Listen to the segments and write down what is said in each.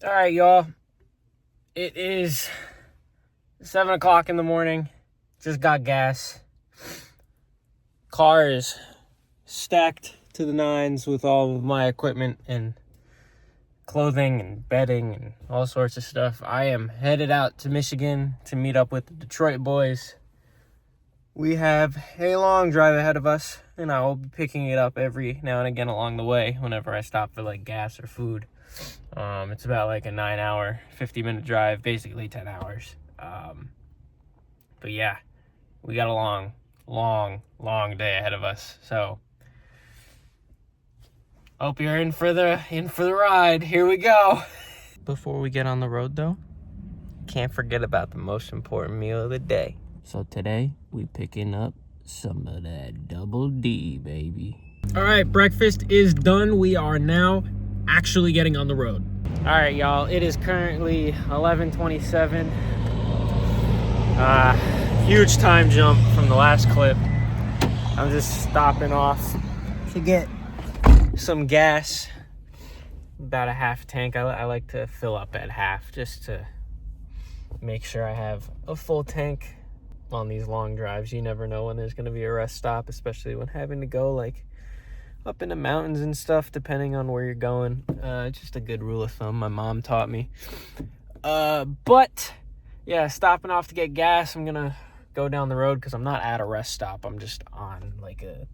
All right, y'all. It is 7 o'clock in the morning. Just got gas. Car is stacked to the nines with all of my equipment and clothing and bedding and all sorts of stuff. I am headed out to Michigan to meet up with the Detroit boys. We have a long drive ahead of us, and I will be picking it up every now and again along the way whenever I stop for like gas or food. It's about like a 9-hour, 50-minute drive, basically 10 hours. But yeah, we got a long day ahead of us. So hope you're in for the ride. Here we go. Before we get on the road though, can't forget about the most important meal of the day. So today we picking up some of that Double D, baby. All right, breakfast is done. We are now actually getting on the road. All right, y'all, it is currently 11:27. Huge time jump from the last clip. I'm just stopping off to get some gas, about a half tank. I like to fill up at half just to make sure I have a full tank on these long drives. You never know when there's going to be a rest stop, especially when having to go like up in the mountains and stuff, depending on where you're going. Just a good rule of thumb my mom taught me. But yeah, stopping off to get gas. I'm gonna go down the road because I'm not at a rest stop. I'm just on like a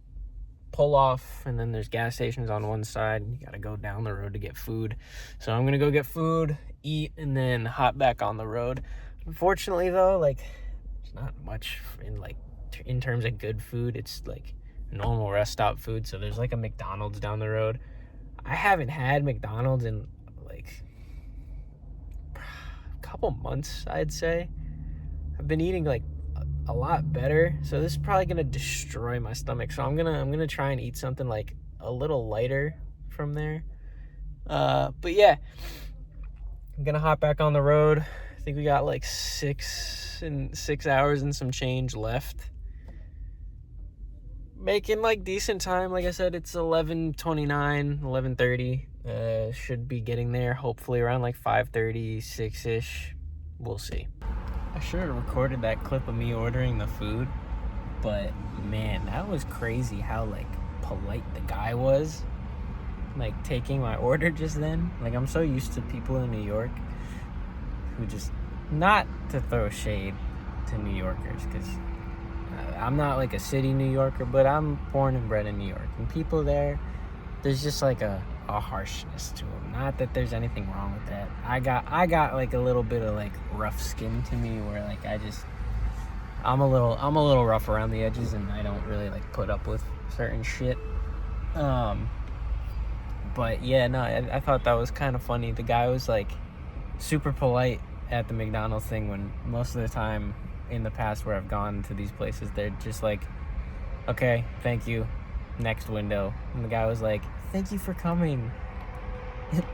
pull off, and then there's gas stations on one side. You gotta go down the road to get food. So I'm gonna go get food, eat, and then hop back on the road. Unfortunately though, like there's not much in terms of good food. It's like normal rest stop food. So there's like a McDonald's down the road. I haven't had McDonald's in like a couple months, I'd say. I've been eating like a lot better, so this is probably gonna destroy my stomach. So I'm gonna try and eat something like a little lighter from there. But yeah, I'm gonna hop back on the road. I think we got like 6 hours and some change left. Making like decent time. Like I said, it's 11:29, 11:30. Should be getting there hopefully around like 5:30, 6-ish. We'll see. I should have recorded that clip of me ordering the food, but man, that was crazy how like polite the guy was, like taking my order just then. Like I'm so used to people in New York who just, not to throw shade to New Yorkers, because I'm not like a city New Yorker, but I'm born and bred in New York, and people there's just like a harshness to them. Not that there's anything wrong with that. I got like a little bit of like rough skin to me, where like I'm a little rough around the edges, and I don't really like put up with certain shit. But yeah, no, I thought that was kind of funny. The guy was like super polite at the McDonald's thing, when most of the time in the past where I've gone to these places, they're just like, okay, thank you, next window. And the guy was like, thank you for coming.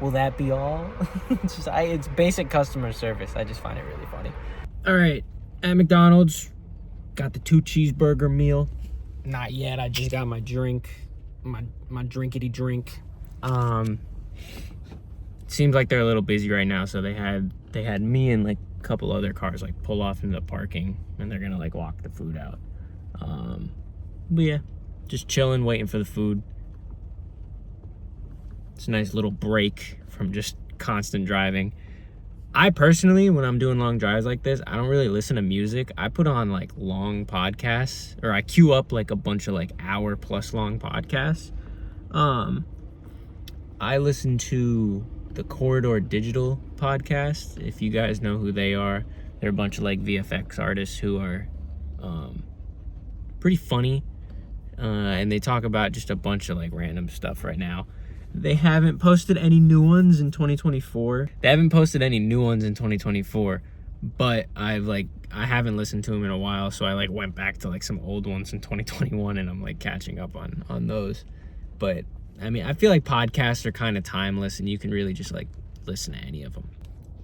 Will that be all? It's basic customer service. I just find it really funny. All right, at McDonald's, got the 2 cheeseburger meal. Not yet. I just got my drink, my drinkity drink. Seems like they're a little busy right now, so they had me and like a couple other cars like pull off into the parking, and they're gonna like walk the food out. But yeah, just chilling, waiting for the food. It's a nice little break from just constant driving. I personally, when I'm doing long drives like this, I don't really listen to music. I put on like long podcasts, or I queue up like a bunch of like hour-plus long podcasts. I listen to the Corridor Digital podcast. If you guys know who they are, they're a bunch of like VFX artists who are pretty funny, and they talk about just a bunch of like random stuff right now. They haven't posted any new ones in 2024. But I haven't listened to them in a while, so I like went back to like some old ones in 2021, and I'm like catching up on those. But I mean, I feel like podcasts are kind of timeless, and you can really just like listen to any of them.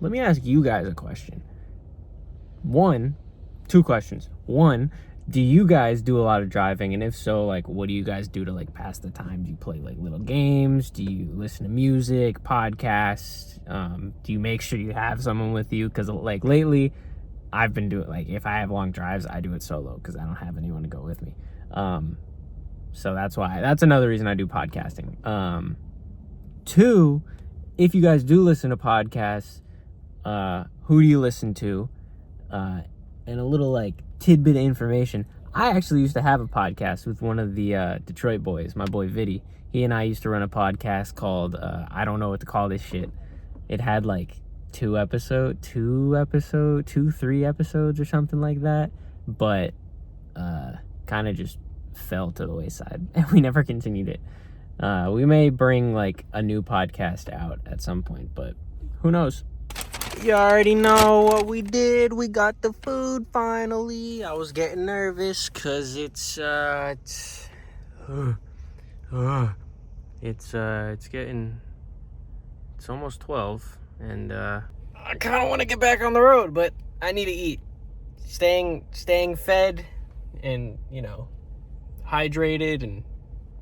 Let me ask you guys a question. Two questions. One, do you guys do a lot of driving? And if so, like, what do you guys do to like pass the time? Do you play like little games? Do you listen to music, podcasts? Do you make sure you have someone with you? Because like lately, I've been doing, like, if I have long drives, I do it solo because I don't have anyone to go with me. So that's another reason I do podcasting. Two, if you guys do listen to podcasts, who do you listen to? And a little like tidbit of information. I actually used to have a podcast with one of the Detroit boys, my boy Viddy. He and I used to run a podcast called I don't know what to call this shit. It had like 3 episodes or something like that, but kind of just fell to the wayside and we never continued it. We may bring like a new podcast out at some point, but who knows? You already know what we did. We got the food finally. I was getting nervous because it's almost 12, and I kind of want to get back on the road, but I need to eat. Staying fed and, you know, hydrated and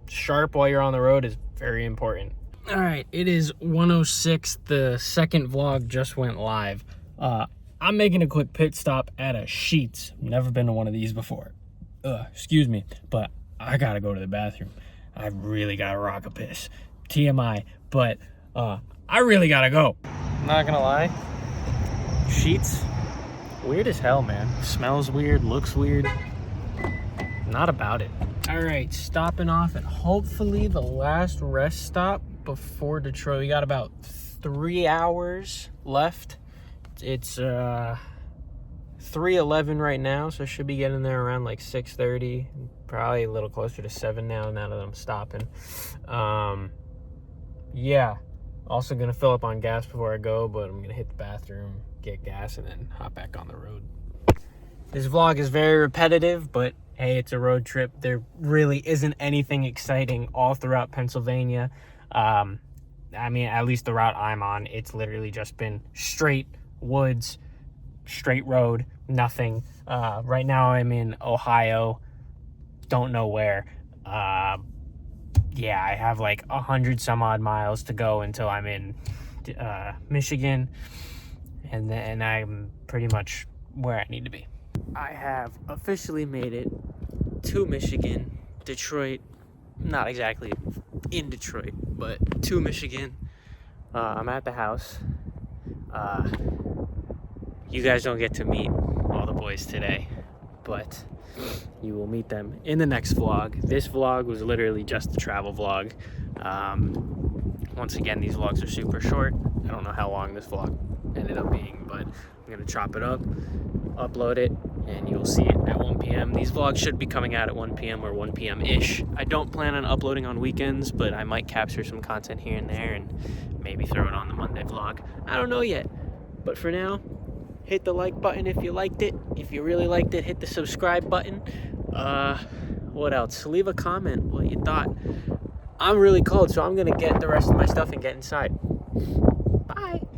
sharp while you're on the road is very important. All right, it is 1:06. The second vlog just went live. I'm making a quick pit stop at a Sheetz. Never been to one of these before. Excuse me, but I gotta go to the bathroom. I really gotta rock a piss. TMI, but I really gotta go. Not gonna lie, Sheetz, weird as hell, man. Smells weird, looks weird. Not about it. All right, stopping off at hopefully the last rest stop before Detroit. We got about 3 hours left. It's 3:11 right now, so should be getting there around like 6:30, probably a little closer to 7 now that I'm stopping. Yeah, also gonna fill up on gas before I go, but I'm gonna hit the bathroom, get gas, and then hop back on the road. This vlog is very repetitive, but hey, it's a road trip. There really isn't anything exciting all throughout Pennsylvania. I mean, at least the route I'm on, it's literally just been straight woods, straight road, nothing. Right now I'm in Ohio, don't know where. Yeah, I have like 100 some odd miles to go until I'm in Michigan, and then I'm pretty much where I need to be. I have officially made it to Michigan, Detroit. Not exactly in Detroit, but to Michigan. I'm at the house. You guys don't get to meet all the boys today, but you will meet them in the next vlog. This vlog was literally just a travel vlog. Once again, these vlogs are super short. I don't know how long this vlog ended up being, but I'm gonna chop it up, upload it, and you'll see it at 1 p.m. These vlogs should be coming out at 1 p.m. or 1 p.m.-ish. I don't plan on uploading on weekends, but I might capture some content here and there and maybe throw it on the Monday vlog. I don't know yet, but for now, hit the like button if you liked it. If you really liked it, hit the subscribe button. What else? Leave a comment what you thought. I'm really cold, so I'm gonna get the rest of my stuff and get inside. Bye.